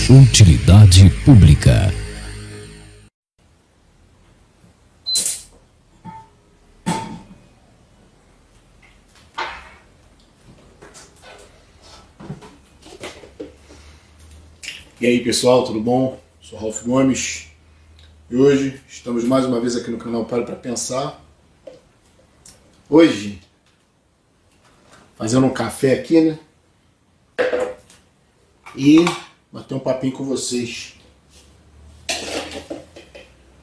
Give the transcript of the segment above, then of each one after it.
Utilidade pública. E aí pessoal, tudo bom? Sou Ralph Gomes e hoje estamos mais uma vez aqui no canal Pare para Pensar. Hoje, fazendo um café aqui, né? E bater um papinho com vocês.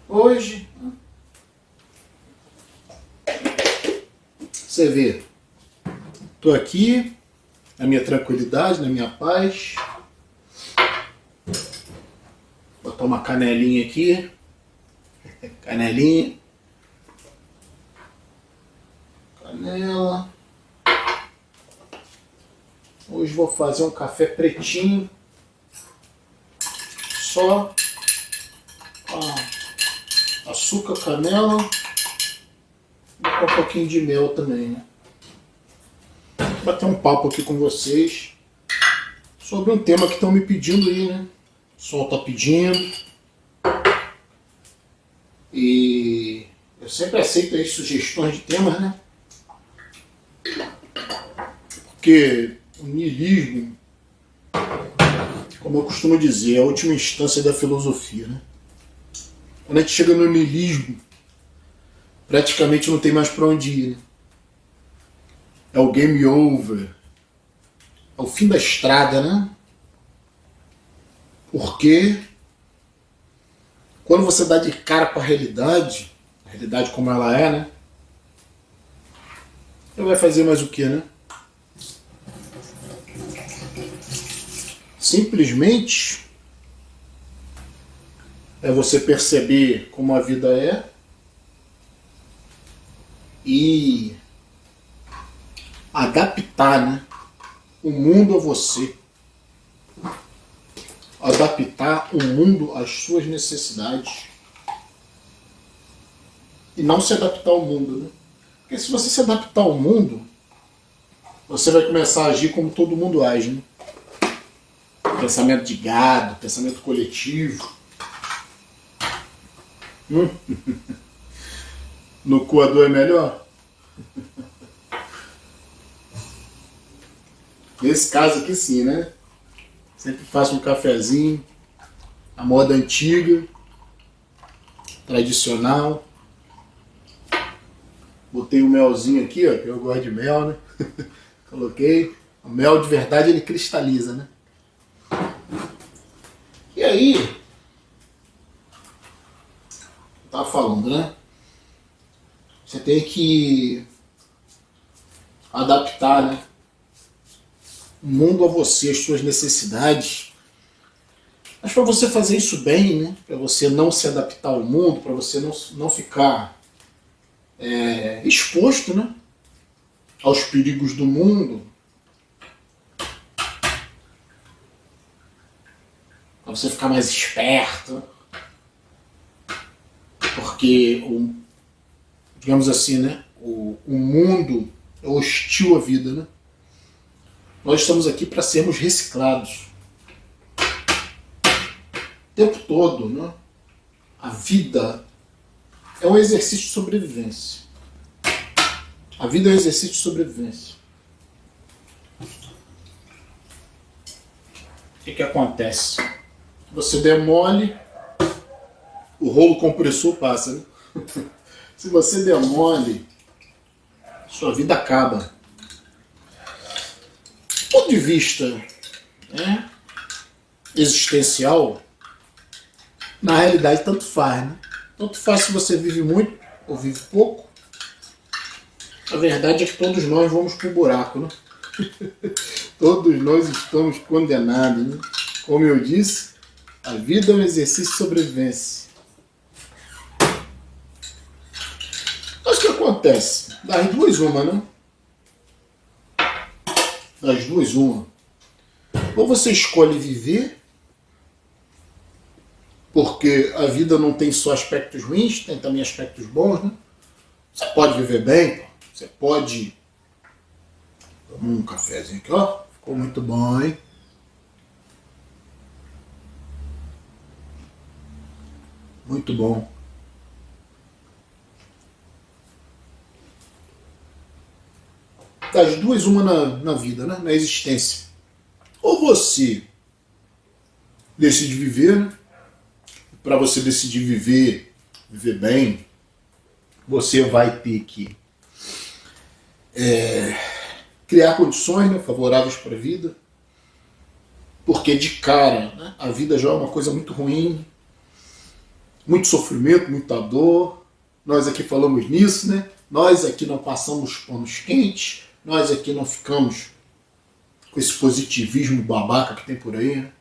Hoje, você vê, tô aqui na minha tranquilidade, na minha paz. Botar uma canelinha aqui. Canelinha. Canela. Hoje vou fazer um café pretinho. Só açúcar, canela. E com um pouquinho de mel também, né? Vou bater um papo aqui com vocês sobre um tema que estão me pedindo aí, né? O pessoal tá pedindo. E eu sempre aceito aí sugestões de temas, né? Porque o niilismo, como eu costumo dizer, é a última instância da filosofia, né? Quando a gente chega no niilismo, praticamente não tem mais para onde ir, né? É o game over. É o fim da estrada, né? Porque quando você dá de cara com a realidade como ela é, né? Você vai fazer mais o que, né? Simplesmente é você perceber como a vida é e adaptar, né, o mundo a você. Adaptar o mundo às suas necessidades. E não se adaptar ao mundo, né? Porque se você se adaptar ao mundo, você vai começar a agir como todo mundo age, né? Pensamento de gado, pensamento coletivo. No coador é melhor? Nesse caso aqui sim, né? Sempre faço um cafezinho, a moda antiga, tradicional. Botei o melzinho aqui, ó, que eu gosto de mel, né? Coloquei. O mel de verdade ele cristaliza, né? E aí, eu tava falando, né? Você tem que adaptar, né, o mundo a você, as suas necessidades. Mas para você fazer isso bem, né, para você não se adaptar ao mundo, para você não ficar exposto, né, aos perigos do mundo, para você ficar mais esperto, porque, digamos assim, né, o mundo é hostil à vida, né? Nós estamos aqui para sermos reciclados. O tempo todo, né? A vida é um exercício de sobrevivência. A vida é um exercício de sobrevivência. O que acontece? Você der mole, o rolo compressor passa, né? Se você der mole, sua vida acaba. Do ponto de vista, né, existencial, na realidade tanto faz, né? Tanto faz se você vive muito ou vive pouco. A verdade é que todos nós vamos pro buraco, né? Todos nós estamos condenados, né? Como eu disse, a vida é um exercício de sobrevivência. Mas o que acontece? Das duas uma, né? Das duas uma. Ou você escolhe viver, porque a vida não tem só aspectos ruins, tem também aspectos bons, né? Você pode viver bem, você pode tomar um cafezinho aqui, ó. Ficou muito bom, hein? Muito bom. Das duas, uma na vida, né? Na existência. Ou você decide viver, né? Para você decidir viver bem, você vai ter que criar condições, né, favoráveis para a vida, porque de cara, né, a vida já é uma coisa muito ruim, muito sofrimento, muita dor. Nós aqui falamos nisso, né? Nós aqui não passamos panos quentes, nós aqui não ficamos com esse positivismo babaca que tem por aí, né?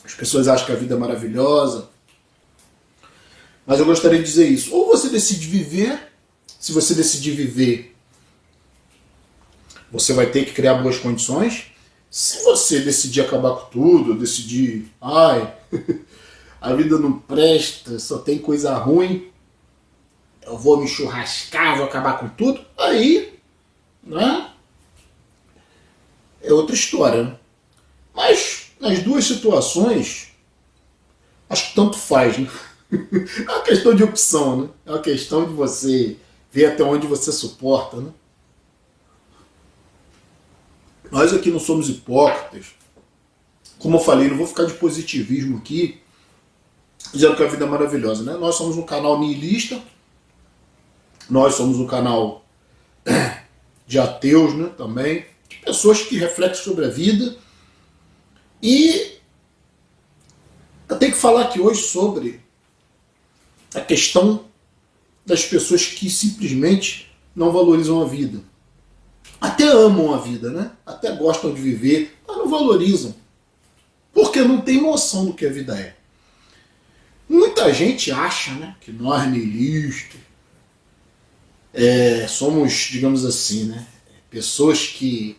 As pessoas acham que a vida é maravilhosa, mas eu gostaria de dizer isso. Ou você decide viver, se você decidir viver, você vai ter que criar boas condições. Se você decidir acabar com tudo, decidir, a vida não presta, só tem coisa ruim, eu vou me churrascar, vou acabar com tudo, aí, né, é outra história, né? Mas nas duas situações, acho que tanto faz, né? É uma questão de opção, né? É uma questão de você ver até onde você suporta, né? Nós aqui não somos hipócritas. Como eu falei, não vou ficar de positivismo aqui, dizendo que a vida é maravilhosa, né? Nós somos um canal nihilista, nós somos um canal de ateus, né, também, de pessoas que refletem sobre a vida. E eu tenho que falar aqui hoje sobre a questão das pessoas que simplesmente não valorizam a vida. Até amam a vida, né? Até gostam de viver, mas não valorizam. Porque não tem noção do que a vida é. Muita gente acha, né, que nós nihilistas somos, digamos assim, né, pessoas que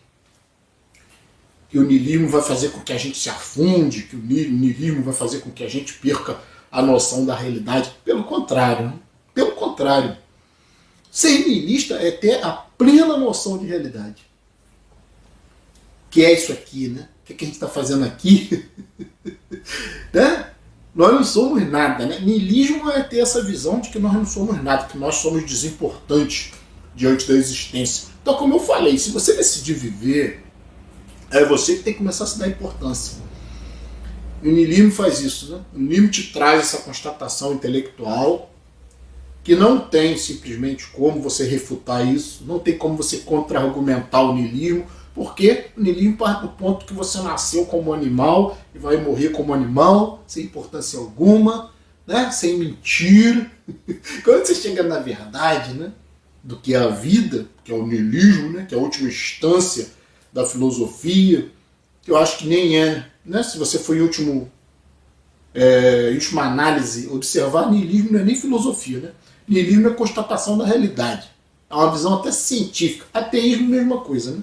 o niilismo vai fazer com que a gente se afunde, que o niilismo vai fazer com que a gente perca a noção da realidade. Pelo contrário, né? Pelo contrário. Ser niilista é ter a plena noção de realidade. Que é isso aqui, né? O que a gente está fazendo aqui? Né? Nós não somos nada, né? Niilismo é ter essa visão de que nós não somos nada, que nós somos desimportantes diante da existência. Então, como eu falei, se você decidir viver, é você que tem que começar a se dar importância. E o niilismo faz isso, né? O niilismo te traz essa constatação intelectual que não tem simplesmente como você refutar isso, não tem como você contra-argumentar o niilismo, porque o niilismo parte do ponto que você nasceu como animal e vai morrer como animal, sem importância alguma, né? Sem mentira. Quando você chega na verdade, né, do que é a vida, que é o niilismo, né, que é a última instância da filosofia, que eu acho que nem é, né, se você for em última análise observar, niilismo não é nem filosofia, né? Niilismo é constatação da realidade, é uma visão até científica. Ateísmo, mesma coisa, né?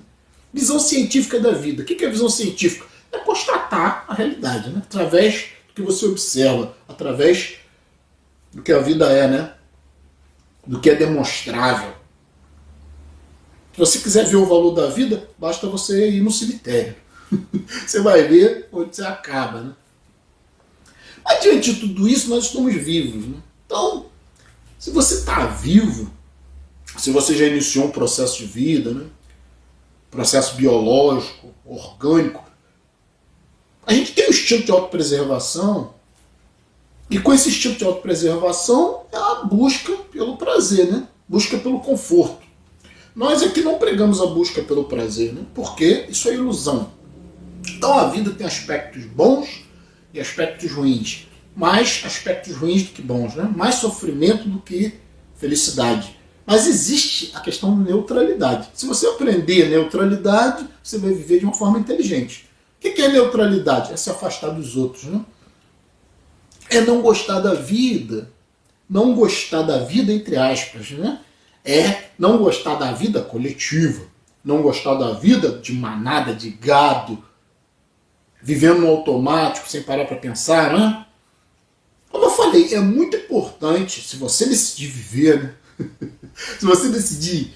Visão científica da vida. O que é visão científica? É constatar a realidade, né? Através do que você observa, através do que a vida é, né? Do que é demonstrável. Se você quiser ver o valor da vida, basta você ir no cemitério. Você vai ver onde você acaba, né? Mas diante de tudo isso, nós estamos vivos, né? Então, se você está vivo, se você já iniciou um processo de vida, né? Processo biológico, orgânico, a gente tem um instinto de autopreservação, e com esse instinto de autopreservação é a busca pelo prazer, né? Busca pelo conforto. Nós aqui não pregamos a busca pelo prazer, né? Porque isso é ilusão. Então a vida tem aspectos bons e aspectos ruins. Mais aspectos ruins do que bons, né? Mais sofrimento do que felicidade. Mas existe a questão da neutralidade. Se você aprender a neutralidade, você vai viver de uma forma inteligente. O que é neutralidade? É se afastar dos outros, né? É não gostar da vida. Não gostar da vida, entre aspas, né? É não gostar da vida coletiva. Não gostar da vida de manada, de gado, vivendo no automático, sem parar para pensar, né? Como eu falei, é muito importante, se você decidir viver, né? Se você decidir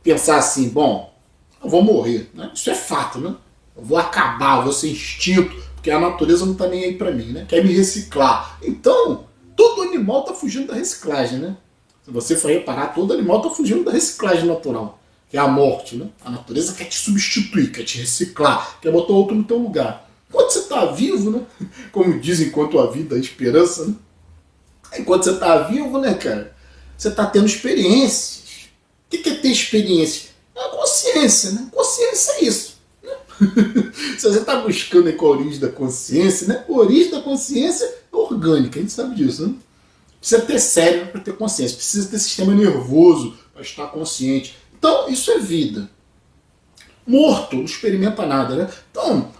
pensar assim, bom, eu vou morrer, né? Isso é fato, né? Eu vou acabar, eu vou ser extinto, porque a natureza não está nem aí para mim, né? Quer me reciclar. Então, todo animal está fugindo da reciclagem, né? Se você for reparar, todo animal está fugindo da reciclagem natural, que é a morte, né? A natureza quer te substituir, quer te reciclar, quer botar outro no teu lugar. Enquanto você está vivo, né? Como dizem, enquanto a vida, a esperança, né? Enquanto você está vivo, né, cara? Você está tendo experiências. O que é ter experiência? É a consciência, né? Consciência é isso. Né? Se você está buscando aí qual a origem da consciência, né? A origem da consciência é orgânica, a gente sabe disso, né? Precisa ter cérebro para ter consciência, precisa ter sistema nervoso para estar consciente. Então, isso é vida. Morto, não experimenta nada, né? Então,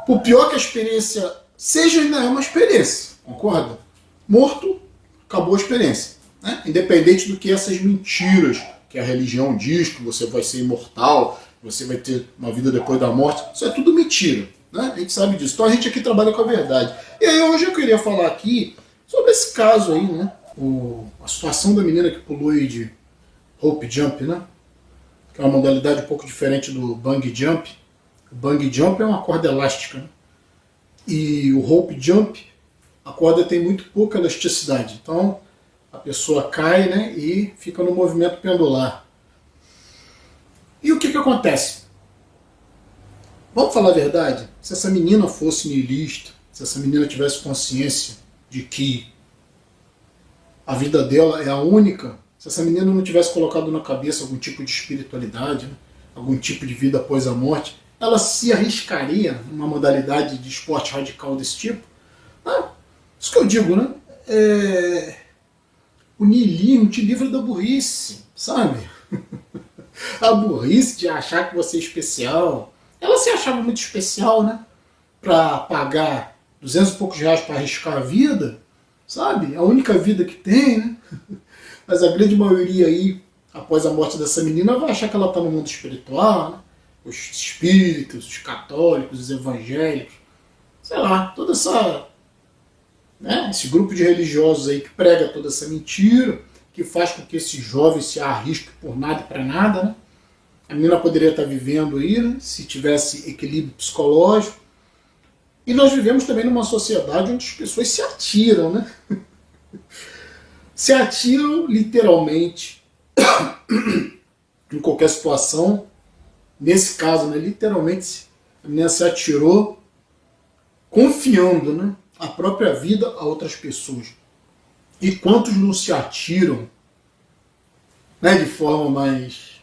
por pior que a experiência seja, ainda é uma experiência, concorda? Morto, acabou a experiência. Né? Independente do que essas mentiras que a religião diz, que você vai ser imortal, você vai ter uma vida depois da morte, isso é tudo mentira. Né? A gente sabe disso. Então a gente aqui trabalha com a verdade. E aí hoje eu queria falar aqui sobre esse caso aí, né? A situação da menina que pulou aí de rope jump, né? Que é uma modalidade um pouco diferente do bungee jump. O bungee jump é uma corda elástica, né? E o rope jump, a corda tem muito pouca elasticidade. Então a pessoa cai, né, e fica no movimento pendular. E o que acontece? Vamos falar a verdade? Se essa menina fosse niilista, se essa menina tivesse consciência de que a vida dela é a única, se essa menina não tivesse colocado na cabeça algum tipo de espiritualidade, né, algum tipo de vida após a morte, ela se arriscaria numa modalidade de esporte radical desse tipo? Isso que eu digo, né? O niilismo te livra da burrice, sabe? A burrice de achar que você é especial. Ela se achava muito especial, né? Pra pagar 200 e poucos reais para arriscar a vida, sabe? A única vida que tem, né? Mas a grande maioria aí, após a morte dessa menina, vai achar que ela está no mundo espiritual, né? Os espíritos, os católicos, os evangélicos, sei lá, toda essa... Né? Esse grupo de religiosos aí que prega toda essa mentira, que faz com que esses jovens se arrisquem por nada e para nada, né? A menina poderia estar vivendo aí, né? Se tivesse equilíbrio psicológico. E nós vivemos também numa sociedade onde as pessoas se atiram, né? Se atiram literalmente em qualquer situação. Nesse caso, né? Literalmente, a menina se atirou confiando, né? A própria vida a outras pessoas. E quantos não se atiram, né, de forma mais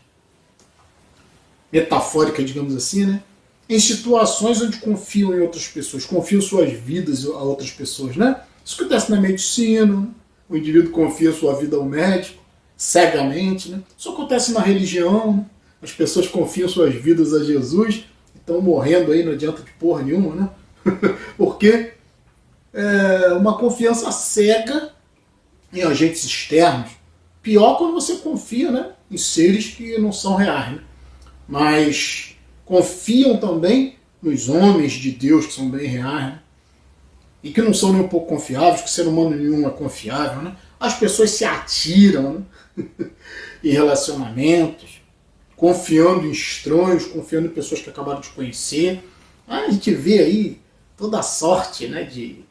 metafórica, digamos assim, né, em situações onde confiam em outras pessoas, confiam suas vidas a outras pessoas. Né? Isso acontece na medicina, o indivíduo confia sua vida ao médico, cegamente. Né? Isso acontece na religião, né? As pessoas confiam suas vidas a Jesus, e estão morrendo aí, não adianta de porra nenhuma, né? Porque uma confiança cega em agentes externos. Pior quando você confia, né, em seres que não são reais. Né? Mas confiam também nos homens de Deus que são bem reais. Né? E que não são nem um pouco confiáveis, que ser humano nenhum é confiável. Né? As pessoas se atiram, né, em relacionamentos, confiando em estranhos, confiando em pessoas que acabaram de conhecer. A gente vê aí toda a sorte, né, de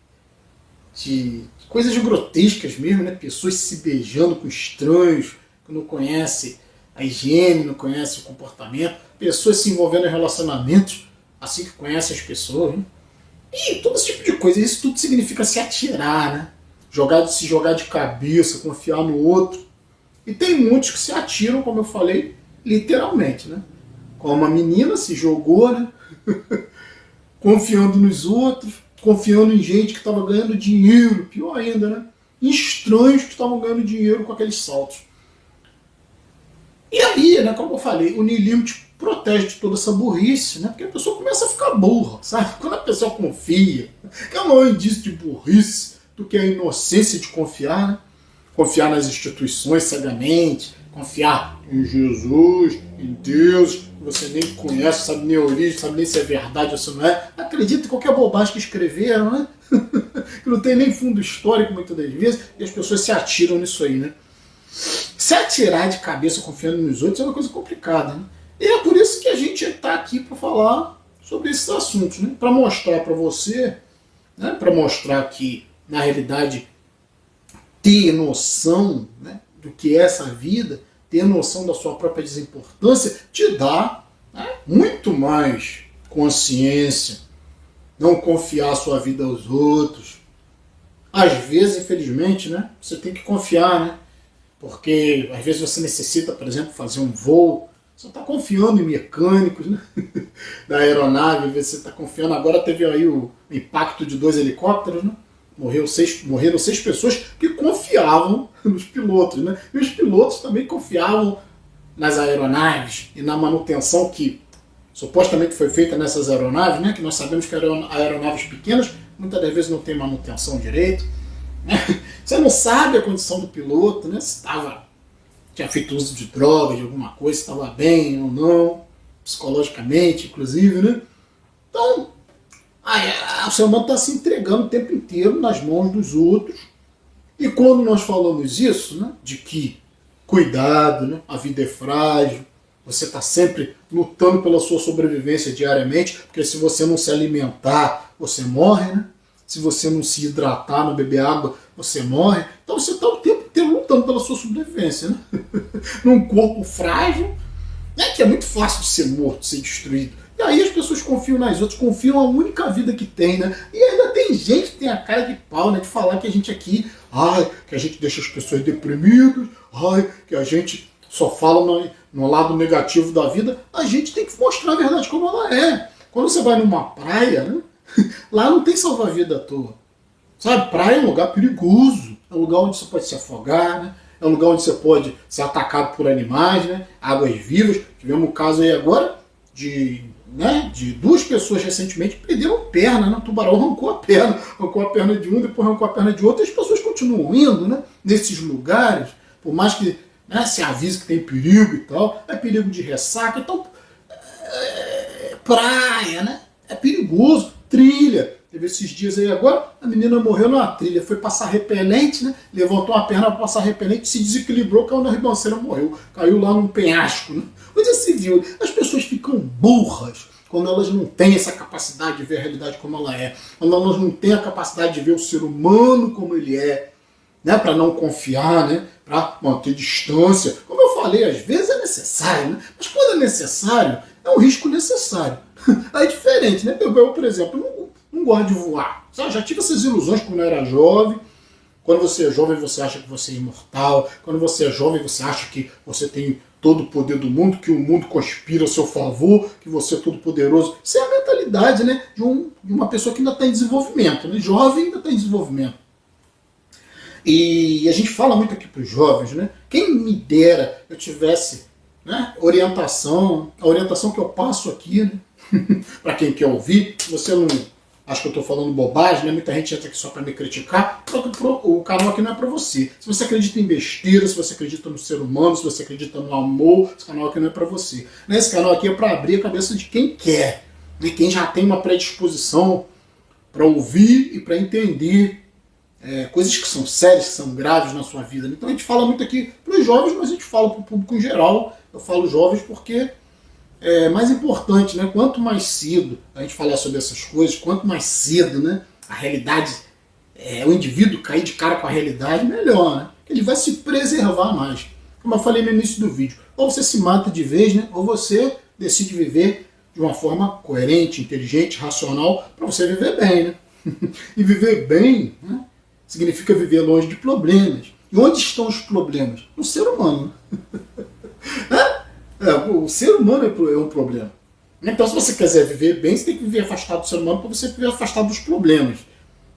coisas grotescas mesmo, né? Pessoas se beijando com estranhos, que não conhecem a higiene, não conhecem o comportamento, pessoas se envolvendo em relacionamentos assim que conhecem as pessoas. Né? E todo esse tipo de coisa, isso tudo significa se atirar, né? Se jogar de cabeça, confiar no outro. E tem muitos que se atiram, como eu falei, literalmente, né? Como a menina se jogou, né? Confiando nos outros, confiando em gente que estava ganhando dinheiro, pior ainda, né? Em estranhos que estavam ganhando dinheiro com aqueles saltos. E aí, né, como eu falei, o niilismo te protege de toda essa burrice, né? Porque a pessoa começa a ficar burra, sabe? Quando a pessoa confia, que é o maior indício de burrice do que a inocência de confiar, né? Confiar nas instituições cegamente, confiar em Jesus, em Deus, que você nem conhece, sabe nem a origem, sabe nem se é verdade ou se não é. Acredita em qualquer bobagem que escreveram, né? Que não tem nem fundo histórico muitas das vezes, e as pessoas se atiram nisso aí, né? Se atirar de cabeça confiando nos outros é uma coisa complicada, né? E é por isso que a gente está aqui para falar sobre esses assuntos, né? Para mostrar para você, né? Para mostrar que, na realidade, ter noção, né, do que é essa vida, ter noção da sua própria desimportância, te dá, né, muito mais consciência. Não confiar a sua vida aos outros. Às vezes, infelizmente, né, você tem que confiar, né? Porque às vezes você necessita, por exemplo, fazer um voo. Você está confiando em mecânicos, né? Da aeronave, às vezes você está confiando. Agora teve aí o impacto de 2 helicópteros, né? Morreram 6 pessoas que confiavam nos pilotos, né? E os pilotos também confiavam nas aeronaves e na manutenção que supostamente foi feita nessas aeronaves, né? Que nós sabemos que aeronaves pequenas muitas das vezes não tem manutenção direito, né? Você não sabe a condição do piloto, né? Se tinha feito uso de droga, de alguma coisa, se estava bem ou não, psicologicamente, inclusive, né? Então, o ser humano está se entregando o tempo inteiro nas mãos dos outros. E quando nós falamos isso, né, de que cuidado, né, a vida é frágil, você está sempre lutando pela sua sobrevivência diariamente, porque se você não se alimentar, você morre, né? Se você não se hidratar, não beber água, você morre. Então você está o tempo inteiro lutando pela sua sobrevivência, né? Num corpo frágil, né, que é muito fácil de ser morto, de ser destruído. E aí as pessoas confiam nas outras, confiam na única vida que tem, né? E ainda tem gente que tem a cara de pau, né? De falar que a gente aqui, que a gente deixa as pessoas deprimidas, que a gente só fala no lado negativo da vida. A gente tem que mostrar a verdade como ela é. Quando você vai numa praia, né? Lá não tem salva-vida à toa. Sabe, praia é um lugar perigoso. É um lugar onde você pode se afogar, né? É um lugar onde você pode ser atacado por animais, né? Águas vivas. Tivemos um caso aí agora de 2 pessoas recentemente que perderam perna, né? O tubarão arrancou a perna de um, depois arrancou a perna de outro, e as pessoas continuam indo, né, nesses lugares, por mais que, né, se avise que tem perigo e tal, é perigo de ressaca, então praia, né, é perigoso, trilha. Teve esses dias aí agora, a menina morreu numa trilha, foi passar repelente, né, levantou a perna para passar repelente, se desequilibrou, caiu na ribanceira, morreu, caiu lá num penhasco, né? Coisa civil. As pessoas ficam burras quando elas não têm essa capacidade de ver a realidade como ela é, quando elas não têm a capacidade de ver o ser humano como ele é, né, para não confiar, né, para manter distância. Como eu falei, às vezes é necessário, né, mas quando é necessário, é um risco necessário. Aí é diferente, né? Eu, por exemplo, não gosto de voar. Sabe? Já tive essas ilusões quando eu era jovem. Quando você é jovem, você acha que você é imortal. Quando você é jovem, você acha que você tem todo o poder do mundo, que o mundo conspira a seu favor, que você é todo poderoso. Isso é a mentalidade, né, de uma pessoa que ainda está em desenvolvimento, né? Jovem ainda está em desenvolvimento. E a gente fala muito aqui para os jovens, né? Quem me dera eu tivesse, né, orientação, a orientação que eu passo aqui, né? Para quem quer ouvir, você não acha que eu estou falando bobagem, né? Muita gente entra aqui só para me criticar. O canal aqui não é para você. Se você acredita em besteira, se você acredita no ser humano, se você acredita no amor, esse canal aqui não é para você. Esse canal aqui é para abrir a cabeça de quem quer, de quem já tem uma predisposição para ouvir e para entender coisas que são sérias, que são graves na sua vida. Então a gente fala muito aqui para os jovens, mas a gente fala para o público em geral. Eu falo jovens porque é mais importante, né? Quanto mais cedo a gente falar sobre essas coisas, quanto mais cedo, né, a realidade, o indivíduo cair de cara com a realidade, melhor, né? Ele vai se preservar mais. Como eu falei no início do vídeo, ou você se mata de vez, né, ou você decide viver de uma forma coerente, inteligente, racional, para você viver bem, né? E viver bem, né, significa viver longe de problemas. E onde estão os problemas? No ser humano. O ser humano é um problema. Então, se você quiser viver bem, você tem que viver afastado do ser humano para você viver afastado dos problemas.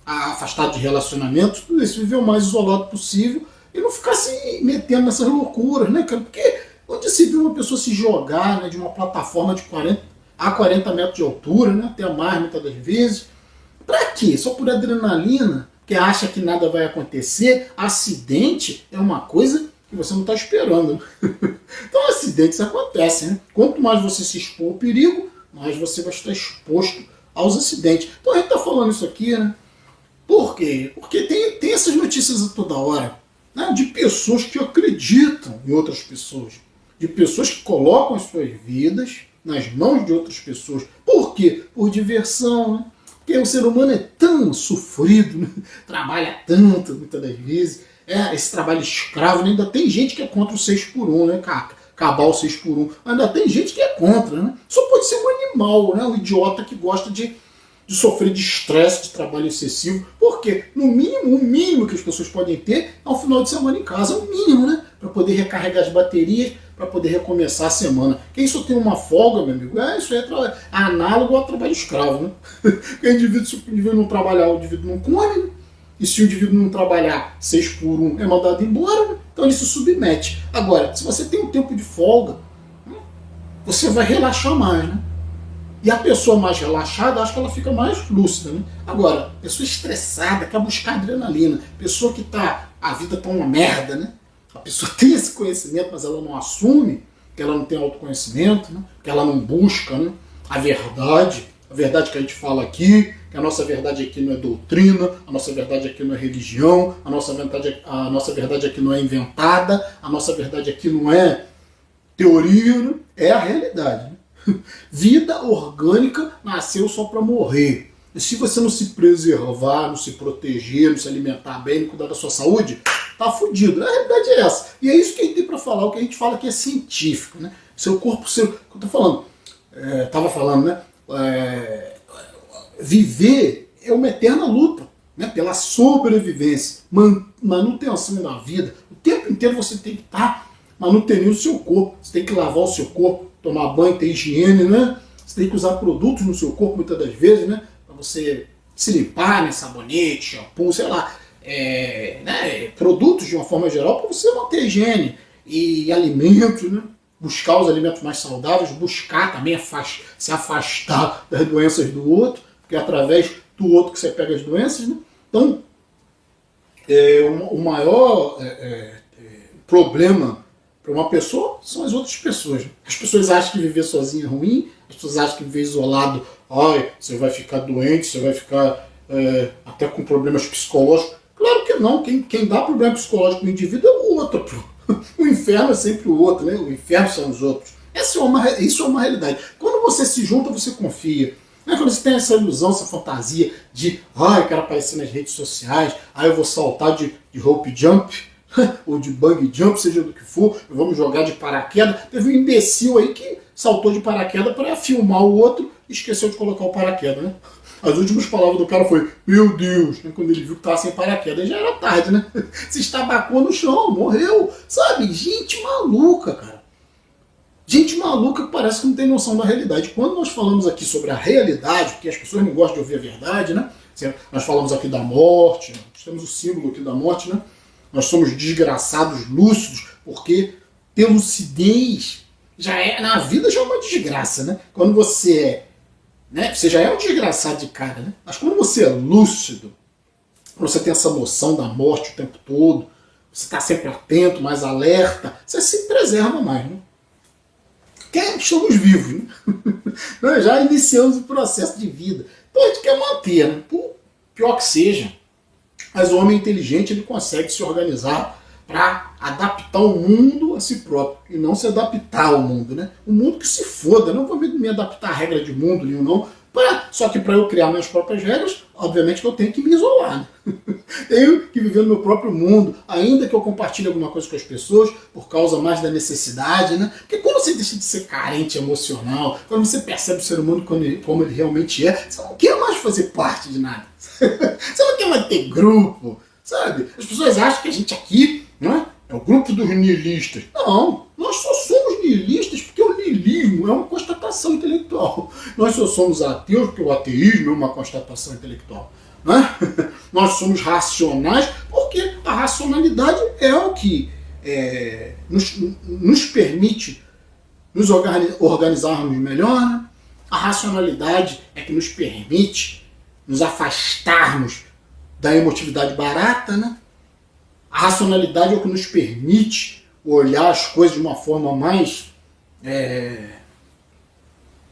Afastado de relacionamentos, tudo isso. Viver o mais isolado possível e não ficar se metendo nessas loucuras, né, cara? Porque onde se viu uma pessoa se jogar, né, de uma plataforma de 40 metros de altura, né, até mais muitas das vezes. Pra quê? Só por adrenalina? Que acha que nada vai acontecer? Acidente é uma coisa que você não está esperando. Então acidentes acontecem, né? Quanto mais você se expor ao perigo, mais você vai estar exposto aos acidentes. Então a gente está falando isso aqui, né? Por quê? Porque tem essas notícias a toda hora, né? De pessoas que acreditam em outras pessoas, de pessoas que colocam as suas vidas, nas mãos de outras pessoas. Por quê? Por diversão, né? Porque o ser humano é tão sofrido, né? Trabalha tanto, muitas das vezes. Esse trabalho escravo, né? Ainda tem gente que é contra o 6x1, né, cara? Acabar o 6x1. Ainda tem gente que é contra, né? Só pode ser um animal, né? Um idiota que gosta de sofrer de estresse, de trabalho excessivo. Porque, no mínimo, o mínimo que as pessoas podem ter é um final de semana em casa. É o mínimo, né? Para poder recarregar as baterias, para poder recomeçar a semana. Quem só tem uma folga, meu amigo, isso é análogo ao trabalho escravo, né? Porque o indivíduo, se o indivíduo não trabalhar, o indivíduo não come, né? E se o indivíduo não trabalhar 6x1 é mandado embora, né? Então ele se submete. Agora, se você tem um tempo de folga, você vai relaxar mais, né? E a pessoa mais relaxada, acho que ela fica mais lúcida, né? Agora, pessoa estressada, quer buscar adrenalina, pessoa que a vida tá uma merda, né? A pessoa tem esse conhecimento, mas ela não assume, que ela não tem autoconhecimento, né? Que ela não busca, né? A verdade que a gente fala aqui, que a nossa verdade aqui não é doutrina, a nossa verdade aqui não é religião, a nossa verdade aqui não é inventada, a nossa verdade aqui não é teoria, né? É a realidade, né? Vida orgânica nasceu só para morrer. E se você não se preservar, não se proteger, não se alimentar bem, não cuidar da sua saúde, tá fudido. A realidade é essa. E é isso que a gente tem para falar, o que a gente fala que é científico, né? Seu corpo, eu tô falando, tava falando, né? Viver é uma eterna luta, né? Pela sobrevivência, manutenção da vida. O tempo inteiro você tem que estar manutendo o seu corpo, você tem que lavar o seu corpo, tomar banho, ter higiene, né? Você tem que usar produtos no seu corpo muitas das vezes, né? Para você se limpar, né? Sabonete, shampoo, sei lá, né? Produtos de uma forma geral para você manter a higiene e alimentos, né? Buscar os alimentos mais saudáveis, buscar também se afastar das doenças do outro, porque é através do outro que você pega as doenças, né? Então, o maior problema para uma pessoa são as outras pessoas. As pessoas acham que viver sozinho é ruim, as pessoas acham que viver isolado, você vai ficar doente, você vai ficar até com problemas psicológicos. Claro que não, quem dá problema psicológico no indivíduo é o outro. O inferno é sempre o outro, né? O inferno são os outros. Isso é uma realidade. Quando você se junta, você confia. Quando você tem essa ilusão, essa fantasia de eu quero aparecer nas redes sociais, eu vou saltar de rope jump, ou de bungee jump, seja do que for, vamos jogar de paraquedas. Teve um imbecil aí que saltou de paraquedas para filmar o outro e esqueceu de colocar o paraquedas, né? As últimas palavras do cara foi, meu Deus, né? Quando ele viu que estava sem paraquedas, já era tarde, né? Se estabacou no chão, morreu, sabe? Gente maluca, cara. Gente maluca que parece que não tem noção da realidade. Quando nós falamos aqui sobre a realidade, porque as pessoas não gostam de ouvir a verdade, né? Nós falamos aqui da morte, nós temos o símbolo aqui da morte, né? Nós somos desgraçados lúcidos, porque ter lucidez na vida já é uma desgraça, né? Quando você você já é um desgraçado de cara, né? Mas quando você é lúcido, quando você tem essa noção da morte o tempo todo, você está sempre atento, mais alerta, você se preserva mais, né? Porque estamos vivos, né? Nós já iniciamos o processo de vida. Então a gente quer manter, né? Por pior que seja, mas o homem inteligente ele consegue se organizar para adaptar o mundo a si próprio e não se adaptar ao mundo, né? O mundo que se foda, não vou me adaptar à regra de mundo nenhum, não. Só que para eu criar minhas próprias regras, obviamente que eu tenho que me isolar, né? Tenho que viver no meu próprio mundo, ainda que eu compartilhe alguma coisa com as pessoas, por causa mais da necessidade, né? Porque quando você deixa de ser carente emocional, quando você percebe o ser humano como ele realmente é, você não quer mais fazer parte de nada. Você não quer mais ter grupo, sabe? As pessoas acham que a gente aqui, né, é o grupo dos nihilistas. Não, nós só somos nihilistas porque o nihilismo é uma constatação intelectual. Nós só somos ateus porque o ateísmo é uma constatação intelectual. Né? Nós somos racionais porque a racionalidade é o que nos permite nos organizarmos melhor. Né? A racionalidade é que nos permite nos afastarmos da emotividade barata, né? A racionalidade é o que nos permite olhar as coisas de uma forma mais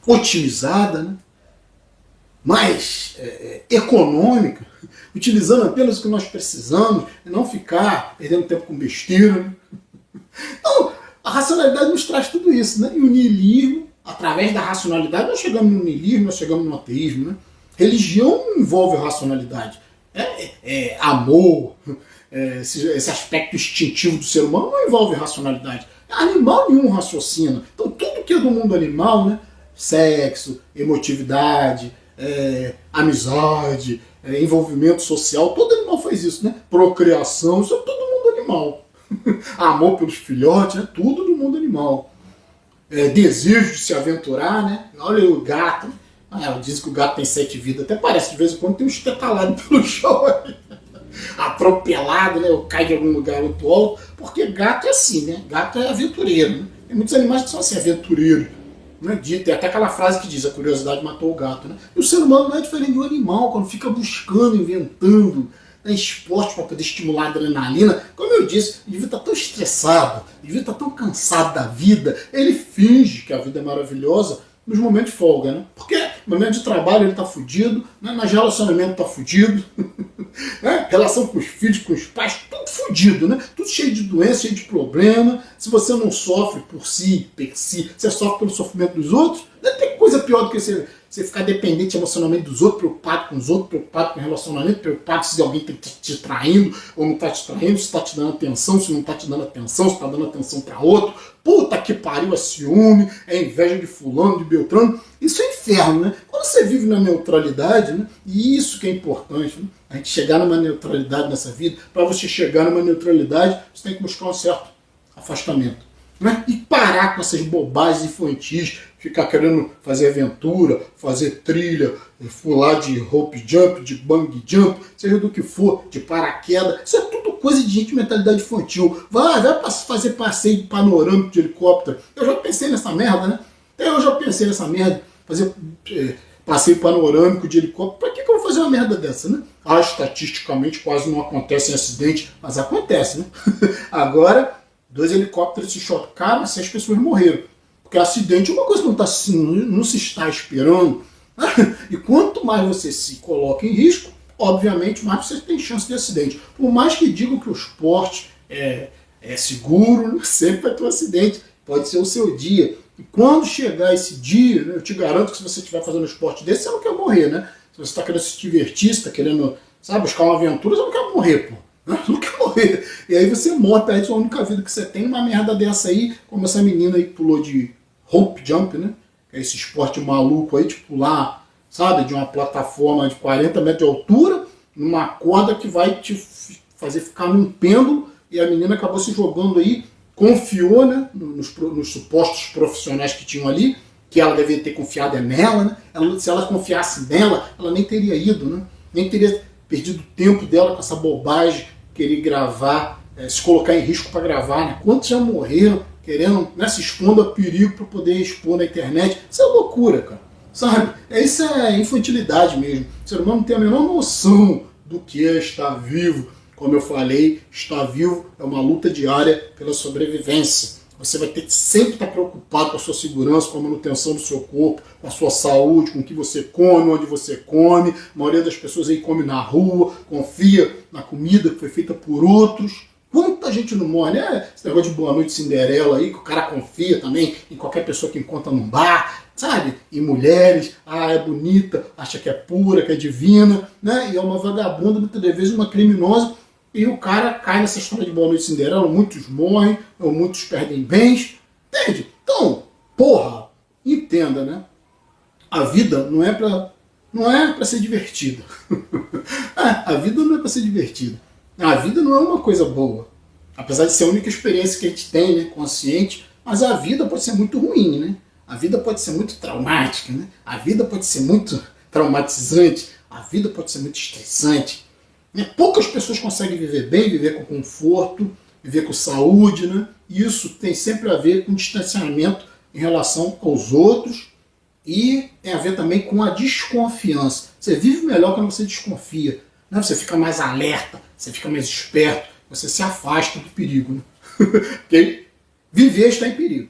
otimizada, né? Mais econômica, utilizando apenas o que nós precisamos e não ficar perdendo tempo com besteira. Né? Então, a racionalidade nos traz tudo isso, né? E o niilismo, através da racionalidade, nós chegamos no niilismo, nós chegamos no ateísmo. Né? Religião não envolve racionalidade. Amor, esse aspecto instintivo do ser humano não envolve racionalidade. Animal nenhum raciocina. Então tudo que é do mundo animal, né? Sexo, emotividade, amizade, envolvimento social, todo animal faz isso, né? Procriação, isso é todo mundo animal. Amor pelos filhotes, né? Tudo do mundo animal. Desejo de se aventurar, né? Olha o gato. Ela diz que o gato tem 7 vidas, até parece de vez em quando tem um estetalado pelo chão, atropelado, né? Ou cai de algum lugar muito alto, porque gato é assim, né? Gato é aventureiro, né? Tem muitos animais que são assim, aventureiros. Né? Tem até aquela frase que diz, a curiosidade matou o gato, né? E o ser humano não é diferente do animal, quando fica buscando, inventando, né, esporte para poder estimular a adrenalina. Como eu disse, ele devia estar tão estressado, ele devia estar tão cansado da vida, ele finge que a vida é maravilhosa nos momentos de folga, né? Porque no momento de trabalho ele está fudido, né? Mas relacionamento está fudido, né? Relação com os filhos, com os pais, tudo fudido, né? Tudo cheio de doença, cheio de problema. Se você não sofre por si, você sofre pelo sofrimento dos outros, não tem coisa pior do que você ficar dependente emocionalmente dos outros, preocupado com os outros, preocupado com o relacionamento, preocupado se alguém está te traindo ou não está te traindo, se está te dando atenção, se não está te dando atenção, se está dando atenção para outro. Puta que pariu, é ciúme, é inveja de fulano, de beltrano. Isso é inferno, né? Quando você vive na neutralidade, né? E isso que é importante, né? A gente chegar numa neutralidade nessa vida. Para você chegar numa neutralidade, você tem que buscar um certo afastamento. Né? E parar com essas bobagens infantis, ficar querendo fazer aventura, fazer trilha, pular de rope jump, de bungee jump, seja do que for, de paraquedas. Isso é tudo coisa de gente de mentalidade infantil. Vai fazer passeio panorâmico de helicóptero. Eu já pensei nessa merda, né? Fazer passeio panorâmico de helicóptero. Pra que eu vou fazer uma merda dessa, né? Estatisticamente quase não acontece em acidente, mas acontece, né? Agora, 2 helicópteros se chocaram, 6 pessoas morreram. Porque acidente é uma coisa que não se está esperando. E quanto mais você se coloca em risco, obviamente, mais você tem chance de acidente. Por mais que digam que o esporte é seguro, sempre vai ter um acidente. Pode ser o seu dia. E quando chegar esse dia, né, eu te garanto que se você estiver fazendo um esporte desse, você não quer morrer, né? Se você está querendo se divertir, se está querendo, sabe, buscar uma aventura, você não quer morrer, pô. Você não quer morrer. E aí você morre, perde a única vida que você tem, uma merda dessa aí, como essa menina aí que pulou de rope jump, né? Que é esse esporte maluco aí, de pular, sabe, de uma plataforma de 40 metros de altura, numa corda que vai te fazer ficar num pêndulo, e a menina acabou se jogando aí, confiou, né, nos supostos profissionais que tinham ali, que ela devia ter confiado nela, né? Se ela confiasse nela, ela nem teria ido, né? Nem teria perdido o tempo dela com essa bobagem, querer gravar, se colocar em risco para gravar, né? Quantos já morreram querendo, né, se expondo a perigo para poder expor na internet? Isso é loucura, cara. Sabe? Isso é infantilidade mesmo. O ser humano não tem a menor noção do que é estar vivo. Como eu falei, estar vivo é uma luta diária pela sobrevivência. Você vai ter que sempre estar preocupado com a sua segurança, com a manutenção do seu corpo, com a sua saúde, com o que você come, onde você come. A maioria das pessoas aí come na rua, confia na comida que foi feita por outros. Quanta gente não morre, né? Esse negócio de Boa Noite Cinderela aí, que o cara confia também em qualquer pessoa que encontra num bar, sabe? E mulheres, é bonita, acha que é pura, que é divina, né? E é uma vagabunda, muitas vezes uma criminosa. E o cara cai nessa história de Boa Noite Cinderela, muitos morrem, ou muitos perdem bens, entende? Então, porra, entenda, né? A vida não é pra ser divertida. A vida não é pra ser divertida. A vida não é uma coisa boa. Apesar de ser a única experiência que a gente tem, né, consciente, mas a vida pode ser muito ruim, né? A vida pode ser muito traumática, né? A vida pode ser muito traumatizante, a vida pode ser muito estressante. Poucas pessoas conseguem viver bem, viver com conforto, viver com saúde, né? E isso tem sempre a ver com distanciamento em relação aos outros e tem a ver também com a desconfiança. Você vive melhor quando você desconfia, né? Você fica mais alerta, você fica mais esperto, você se afasta do perigo, né? Porque viver está em perigo.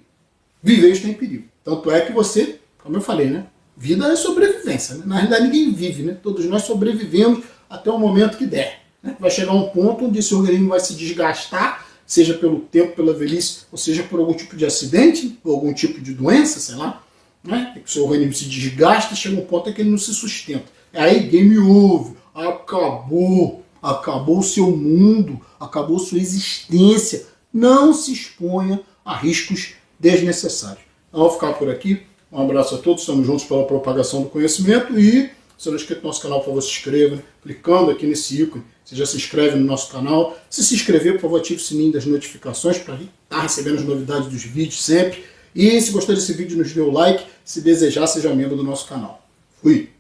Viver está em perigo. Tanto é que você, como eu falei, né? Vida é sobrevivência, né? Na realidade ninguém vive, né? Todos nós sobrevivemos até o momento que der. Né? Vai chegar um ponto onde esse organismo vai se desgastar, seja pelo tempo, pela velhice, ou seja por algum tipo de acidente, ou algum tipo de doença, sei lá. né? Que o seu organismo se desgasta, chega um ponto em que ele não se sustenta. Aí game over, acabou o seu mundo, acabou sua existência. Não se exponha a riscos desnecessários. Então, vou ficar por aqui. Um abraço a todos, estamos juntos pela propagação do conhecimento e se não é inscrito no nosso canal, por favor, se inscreva, né? Clicando aqui nesse ícone, você já se inscreve no nosso canal. Se inscrever, por favor, ative o sininho das notificações para estar recebendo as novidades dos vídeos sempre. E se gostou desse vídeo, nos dê o like. Se desejar, seja membro do nosso canal. Fui!